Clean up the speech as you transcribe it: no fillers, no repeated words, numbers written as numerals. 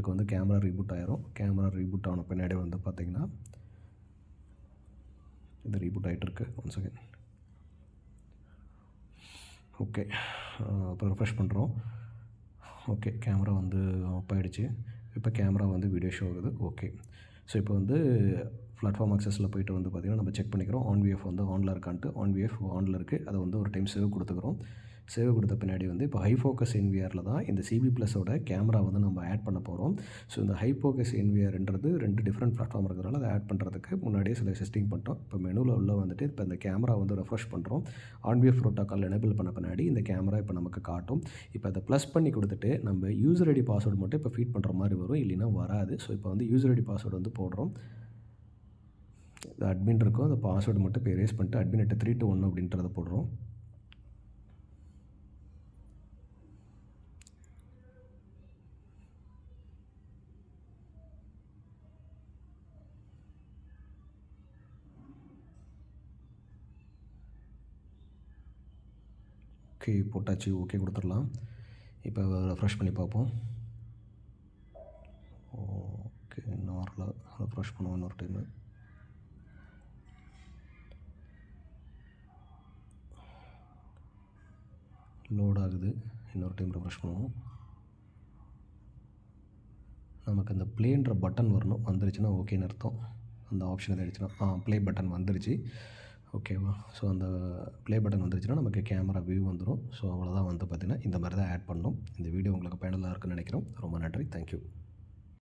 உங்களுக்கு வந்து camera reboot ஆயிரும். கேமரா ரீபூட் ஆன பின்னாடி வந்து பார்த்திங்கன்னா இது ரீபூட் ஆகிட்டுருக்கு. 1 செகண்ட். ஓகே, இப்போ ரெஃப்ரெஷ் பண்ணுறோம். ஓகே, கேமரா வந்து ஆஃப் ஆகிடுச்சு. இப்போ கேமரா வந்து வீடியோ ஷோ ஆகுது. ஓகே, ஸோ இப்போ வந்து பிளாட்ஃபார்ம் அக்சஸில் போய்ட்டு வந்து பார்த்திங்கன்னா நம்ம செக் பண்ணிக்கிறோம் OnVF வந்து ஆனில் இருக்கான்ட்டு. OnVF ஆனில் இருக்குது. அதை வந்து ஒரு டைம் சேவ் கொடுத்துக்கிறோம். சேவ் கொடுத்த பின்னாடி வந்து இப்போ ஹை ஃபோக்கஸ் NVRல தான் இந்த CB ப்ளஸோட கேமரா வந்து நம்ம ஆட் பண்ண போகிறோம். ஸோ இந்த ஹை ஃபோக்கஸ் NVRன்றது 2 டிஃப்ரெண்ட் பிளாட்ஃபார்ம் இருக்கிறதுனால அதை ஆட் பண்ணுறதுக்கு முன்னாடியே சில செட்டிங் பண்ணிட்டோம். இப்போ மெனுவில் உள்ள வந்துட்டு இப்போ இந்த கேமரா வந்து ரெஃப்ரெஷ் பண்ணுறோம். OnVF ப்ரோட்டோக்கால் எனேபிள் பண்ண பின்னாடி இந்த கேமரா இப்போ நமக்கு காட்டும். இப்போ அதை ப்ளஸ் பண்ணி கொடுத்துட்டு நம்ம யூசர் ஐடி பாஸ்வேர்டு மட்டும் இப்போ ஃபீட் பண்ணுற மாதிரி வரும், இல்லைன்னா வராது. ஸோ இப்போ வந்து யூசர் ஐடி பாஸ்வேர்டு வந்து போடுறோம். இது அட்மின் இருக்கும், அந்த பாஸ்வேர்டு மட்டும் இப்போ எரேஸ் பண்ணிட்டு admin at 3 to 1 அப்படின்றத போடுறோம். ஓகே போட்டாச்சு. ஓகே கொடுத்துடலாம். இப்போ ரெஃப்ரெஷ் பண்ணி பார்ப்போம். ஓகே, இன்னும் வரல. ரெஃப்ரெஷ் பண்ணுவோம் இன்னொரு டைமு. லோட் ஆகுது. இன்னொரு டைம் ரெஃப்ரெஷ் பண்ணுவோம். நமக்கு அந்த ப்ளேன்ற பட்டன் வரணும். வந்துருச்சுன்னா ஓகேன்னு அர்த்தம். அந்த ஆப்ஷன் எதாகிடுச்சுன்னா ப்ளே பட்டன் வந்துருச்சு. ஓகேவா? ஸோ அந்த ப்ளே பட்டன் வந்துருச்சுன்னா நமக்கு கேமரா வியூ வந்துடும். ஸோ அவ்வளோதான் வந்து பார்த்திங்கன்னா இந்த மாதிரி தான் ஆட் பண்ணணும். இந்த வீடியோ உங்களுக்கு பயனுள்ளதாக இருக்குன்னு நினைக்கிறோம். ரொம்ப நன்றி. தேங்க்யூ.